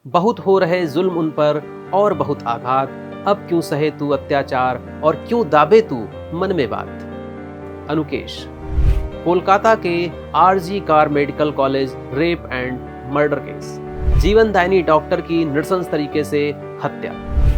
बहुत हो रहे जुल्म उन पर और बहुत आघात, अब क्यों सहे तू अत्याचार और क्यों दाबे तू मन में बात। अनुकेश। कोलकाता के RG Kar medical college rape and murder case, जीवनदायिनी डॉक्टर की नृशंस तरीके से हत्या।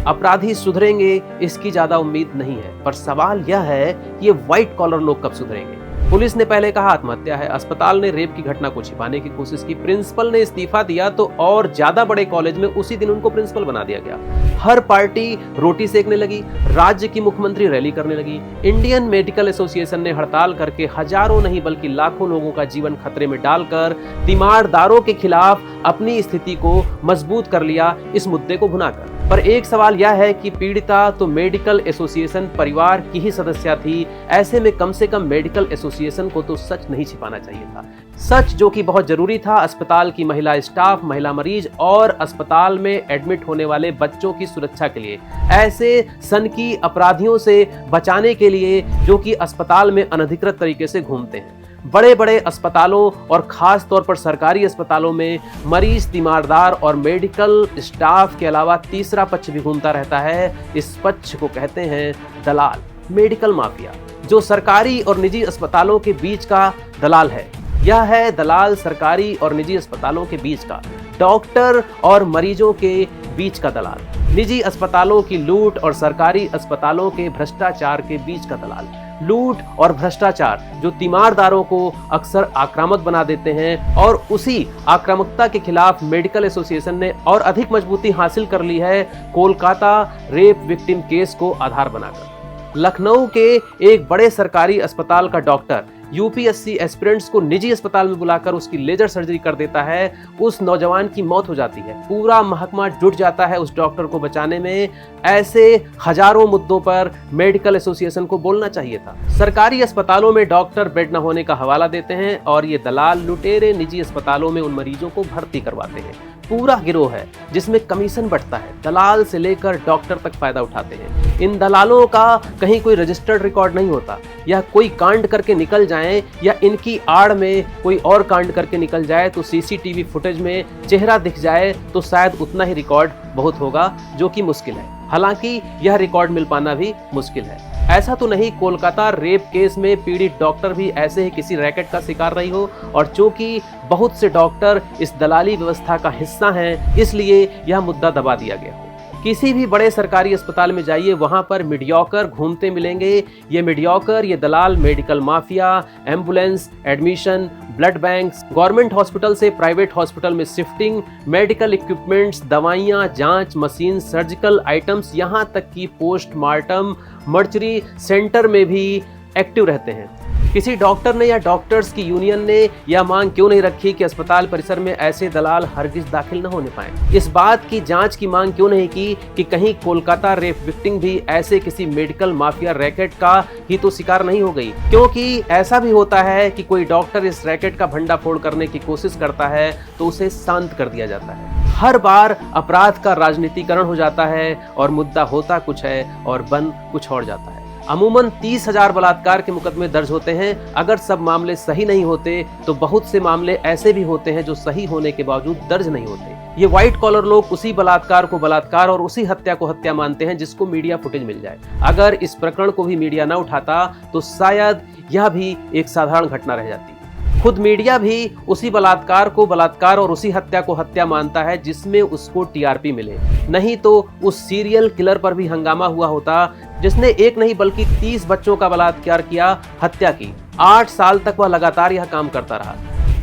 अपराधी सुधरेंगे इसकी ज्यादा उम्मीद नहीं है, पर सवाल यह है कि ये व्हाइट कॉलर लोग कब सुधरेंगे। पुलिस ने पहले कहा आत्महत्या है, अस्पताल ने रेप की घटना को छिपाने की कोशिश की, प्रिंसिपल ने इस्तीफा दिया तो और ज्यादा बड़े कॉलेज में उसी दिन उनको प्रिंसिपल बना दिया गया। हर पार्टी रोटी सेकने लगी, राज्य की मुख्यमंत्री रैली करने लगी, इंडियन मेडिकल एसोसिएशन ने हड़ताल करके हजारों नहीं बल्कि लाखों लोगों का जीवन खतरे में डालकर तीमारदारों के खिलाफ अपनी स्थिति को मजबूत कर लिया इस मुद्दे को भुनाकर। पर एक सवाल यह है कि पीड़िता तो मेडिकल एसोसिएशन परिवार की ही सदस्य थी, ऐसे में कम से कम मेडिकल एसोसिएशन को तो सच नहीं छिपाना चाहिए था। सच जो कि बहुत जरूरी था, अस्पताल की महिला स्टाफ, महिला मरीज और अस्पताल में एडमिट होने वाले बच्चों की सुरक्षा के लिए, ऐसे सनकी अपराधियों से बचाने के लिए जो कि अस्पताल में अनधिकृत तरीके से घूमते हैं। बड़े बड़े अस्पतालों और खास तौर पर सरकारी अस्पतालों में मरीज, तीमारदार और मेडिकल स्टाफ के अलावा तीसरा पक्ष भी घूमता रहता है। इस पक्ष को कहते हैं दलाल, मेडिकल माफिया, जो सरकारी और निजी अस्पतालों के बीच का दलाल है। यह है दलाल सरकारी और निजी अस्पतालों के बीच का, डॉक्टर और मरीजों के बीच का दलाल, निजी अस्पतालों की लूट और सरकारी अस्पतालों के भ्रष्टाचार के बीच का दलाल। लूट और भ्रष्टाचार जो तीमारदारों को अक्सर आक्रामक बना देते हैं, और उसी आक्रामकता के खिलाफ मेडिकल एसोसिएशन ने और अधिक मजबूती हासिल कर ली है कोलकाता रेप विक्टिम केस को आधार बनाकर। लखनऊ के एक बड़े सरकारी अस्पताल का डॉक्टर यूपीएससी एस्पिरेंट्स को निजी अस्पताल में बुलाकर उसकी लेजर सर्जरी कर देता है। उस नौजवान की मौत हो जाती है, पूरा महकमा जुट जाता है उस डॉक्टर को बचाने में। ऐसे हजारों मुद्दों पर मेडिकल एसोसिएशन को बोलना चाहिए था। सरकारी अस्पतालों में डॉक्टर बेड न होने का हवाला देते हैं और ये दलाल लुटेरे निजी अस्पतालों में उन मरीजों को भर्ती करवाते हैं। पूरा गिरोह है जिसमें कमीशन बंटता है, दलाल से लेकर डॉक्टर तक फायदा उठाते हैं। इन दलालों का कहीं कोई रजिस्टर्ड रिकॉर्ड नहीं होता। यह कोई कांड करके निकल जाए या इनकी आड़ में कोई और कांड करके निकल जाए तो सीसीटीवी फुटेज में चेहरा दिख जाए तो शायद उतना ही रिकॉर्ड बहुत होगा, जो कि मुश्किल है। हालांकि यह रिकॉर्ड मिल पाना भी मुश्किल है। ऐसा तो नहीं कोलकाता रेप केस में पीड़ित डॉक्टर भी ऐसे ही किसी रैकेट का शिकार रही हो, और चूंकि बहुत से डॉक्टर इस दलाली व्यवस्था का हिस्सा हैं, इसलिए यह मुद्दा दबा दिया गया हो। किसी भी बड़े सरकारी अस्पताल में जाइए, वहां पर मीडियोकर घूमते मिलेंगे। ये मीडियोकर, ये दलाल medical mafia, ambulance, admission, blood banks, government hospital से प्राइवेट हॉस्पिटल में शिफ्टिंग, मेडिकल इक्विपमेंट्स, दवाइयां, जांच मशीन, सर्जिकल आइटम्स, यहां तक कि पोस्टमार्टम मर्चरी सेंटर में भी एक्टिव रहते हैं। किसी डॉक्टर ने या डॉक्टर्स की यूनियन ने यह मांग क्यों नहीं रखी कि अस्पताल परिसर में ऐसे दलाल हरगिज दाखिल न होने पाए? इस बात की जांच की मांग क्यों नहीं की कि कहीं कोलकाता रेप विक्टिम भी ऐसे किसी मेडिकल माफिया रैकेट का ही तो शिकार नहीं हो गई? क्योंकि ऐसा भी होता है कि कोई डॉक्टर इस रैकेट का भंडाफोड़ करने की कोशिश करता है तो उसे शांत कर दिया जाता है। हर बार अपराध का राजनीतिकरण हो जाता है और मुद्दा होता कुछ है और बन कुछ और जाता है। अमूमन 30,000 बलात्कार के मुकदमे दर्ज होते हैं। अगर सब मामले सही नहीं होते तो बहुत से मामले ऐसे भी होते हैं जो सही होने के बावजूद दर्ज नहीं होते। ये व्हाइट कॉलर लोग उसी बलात्कार को बलात्कार और उसी हत्या को हत्या मानते हैं जिसको मीडिया फुटेज मिल जाए। अगर इस प्रकरण को भी मीडिया न उठाता तो शायद यह भी एक साधारण घटना रह जाती। खुद मीडिया भी उसी बलात्कार को बलात्कार और उसी हत्या को हत्या मानता है जिसमें उसको टीआरपी मिले, नहीं तो उस सीरियल किलर पर भी हंगामा हुआ होता जिसने एक नहीं बल्कि 30 बच्चों का बलात्कार किया, हत्या की। 8 साल तक वह लगातार यह काम करता रहा।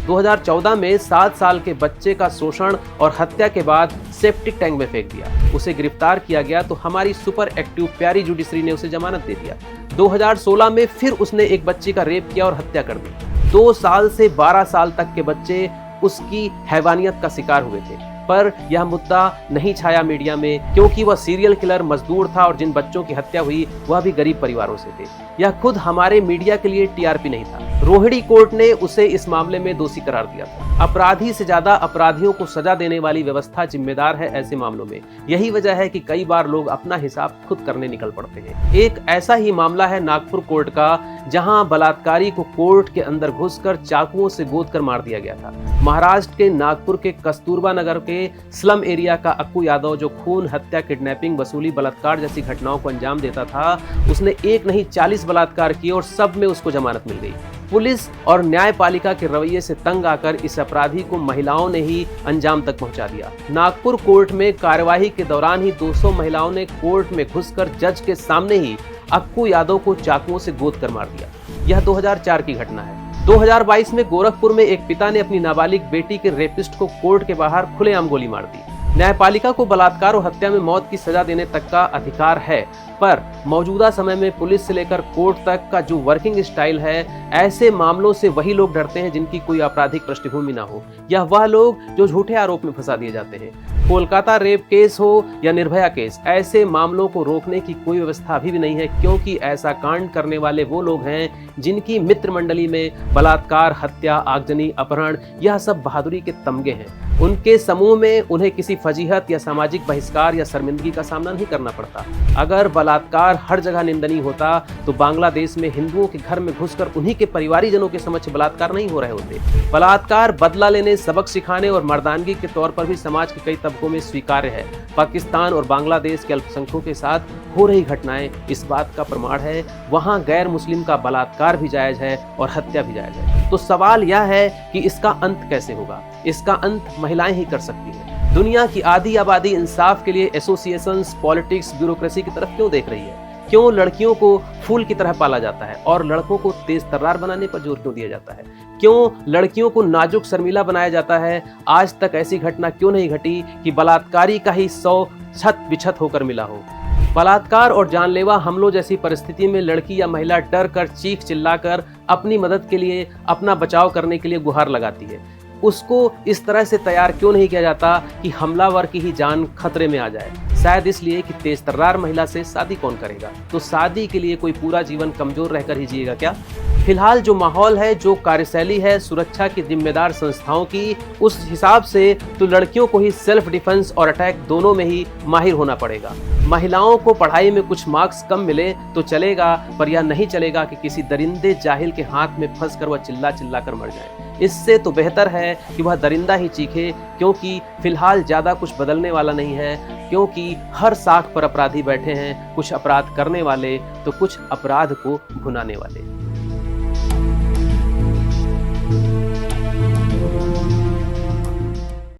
2014 में 7 साल के बच्चे का शोषण और हत्या के बाद सेप्टिक टैंक में फेंक दिया। उसे गिरफ्तार किया गया तो हमारी सुपर एक्टिव प्यारी जुडिशरी ने उसे जमानत दे दिया। 2016 में फिर उसने एक बच्ची का रेप किया और हत्या कर दी। 2 साल से 12 साल तक के बच्चे उसकी हैवानियत का शिकार हुए थे, पर यह मुद्दा नहीं छाया मीडिया में क्योंकि वह सीरियल किलर मजदूर था और जिन बच्चों की हत्या हुई वह भी गरीब परिवारों से थे। यह खुद हमारे मीडिया के लिए टीआरपी नहीं था। रोहिणी कोर्ट ने उसे इस मामले में दोषी करार दिया था। अपराधी से ज्यादा अपराधियों को सजा देने वाली व्यवस्था जिम्मेदार है ऐसे मामलों में। यही वजह है कि कई बार लोग अपना हिसाब खुद करने निकल पड़ते हैं। एक ऐसा ही मामला है नागपुर कोर्ट का, जहां बलात्कारी को कोर्ट के अंदर घुसकर चाकुओं से गोद कर मार दिया गया था। महाराष्ट्र के नागपुर के कस्तूरबा नगर के स्लम एरिया का अक्कू यादव, जो खून, हत्या, किडनैपिंग, वसूली, बलात्कार जैसी घटनाओं को अंजाम देता था, उसने एक नहीं 40 बलात्कार किए और सब में उसको जमानत मिल गई। पुलिस और न्यायपालिका के रवैये से तंग आकर इस अपराधी को महिलाओं ने ही अंजाम तक पहुंचा दिया। नागपुर कोर्ट में कार्यवाही के दौरान ही 200 महिलाओं ने कोर्ट में घुसकर जज के सामने ही अक्कू यादव को चाकुओं से गोद कर मार दिया। यह 2004 की घटना है। 2022 में गोरखपुर में एक पिता ने अपनी नाबालिग बेटी के रेपिस्ट को कोर्ट के बाहर खुलेआम गोली मार दी। न्यायपालिका को बलात्कार और हत्या में मौत की सजा देने तक का अधिकार है, पर मौजूदा समय में पुलिस से लेकर कोर्ट तक का जो वर्किंग स्टाइल है, ऐसे मामलों से वही लोग डरते हैं जिनकी कोई आपराधिक पृष्ठभूमि ना हो, या वह लोग जो झूठे आरोप में फंसा दिए जाते हैं। कोलकाता रेप केस हो या निर्भया केस, ऐसे मामलों को रोकने की कोई व्यवस्था अभी भी नहीं है, क्योंकि ऐसा कांड करने वाले वो लोग हैं जिनकी मित्र मंडली में बलात्कार, हत्या, आगजनी, अपहरण, यह सब बहादुरी के तमगे हैं। उनके समूह में उन्हें किसी फजीहत या सामाजिक बहिष्कार या शर्मिंदगी का सामना नहीं करना पड़ता। अगर बलात्कार हर जगह निंदनीय होता तो बांग्लादेश में हिंदुओं के घर में घुसकर उन्हीं के परिवारीजनों के समक्ष बलात्कार नहीं हो रहे होते। बलात्कार बदला लेने, सबक सिखाने और मर्दानगी के तौर पर भी समाज के कई तबकों में स्वीकार्य है। पाकिस्तान और बांग्लादेश के अल्पसंख्यकों के साथ हो रही घटनाएं इस बात का प्रमाण है। वहां गैर मुस्लिम का बलात्कार भी जायज है और हत्या भी जायज है। तो सवाल यह है कि इसका अंत कैसे होगा? इसका अंत महिलाएं ही कर सकती हैं। दुनिया की आधी आबादी इंसाफ के लिए एसोसिएशंस, पॉलिटिक्स, ब्यूरोक्रेसी की तरफ क्यों देख रही है? क्यों लड़कियों को फूल की तरह पाला जाता है और लड़कों को तेज तर्रार बनाने पर जोर क्यों दिया जाता है? क्यों लड़कियों को नाजुक शर्मीला बनाया जाता है? आज तक ऐसी घटना क्यों नहीं घटी कि बलात्कारी का ही 100 छत बिछत होकर मिला हो? बलात्कार और जानलेवा हमलों जैसी परिस्थिति में लड़की या महिला डर कर, चीख चिल्लाकर अपनी मदद के लिए, अपना बचाव करने के लिए गुहार लगाती है। उसको इस तरह से तैयार क्यों नहीं किया जाता कि हमलावर की ही जान खतरे में आ जाए? शायद इसलिए कि तेज तर्रार महिला से शादी कौन करेगा? तो शादी के लिए कोई पूरा जीवन कमजोर रहकर ही जिएगा क्या? फिलहाल जो माहौल है, जो कार्यशैली है सुरक्षा की जिम्मेदार संस्थाओं की, उस हिसाब से तो लड़कियों को ही सेल्फ डिफेंस और अटैक दोनों में ही माहिर होना पड़ेगा। महिलाओं को पढ़ाई में कुछ मार्क्स कम मिले तो चलेगा, पर यह नहीं चलेगा कि किसी दरिंदे जाहिल के हाथ में फंस कर वह चिल्ला चिल्ला कर मर जाए। इससे तो बेहतर है कि वह दरिंदा ही चीखे, क्योंकि फिलहाल ज्यादा कुछ बदलने वाला नहीं है, क्योंकि हर साख पर अपराधी बैठे हैं, कुछ अपराध करने वाले तो कुछ अपराध को भुनाने वाले।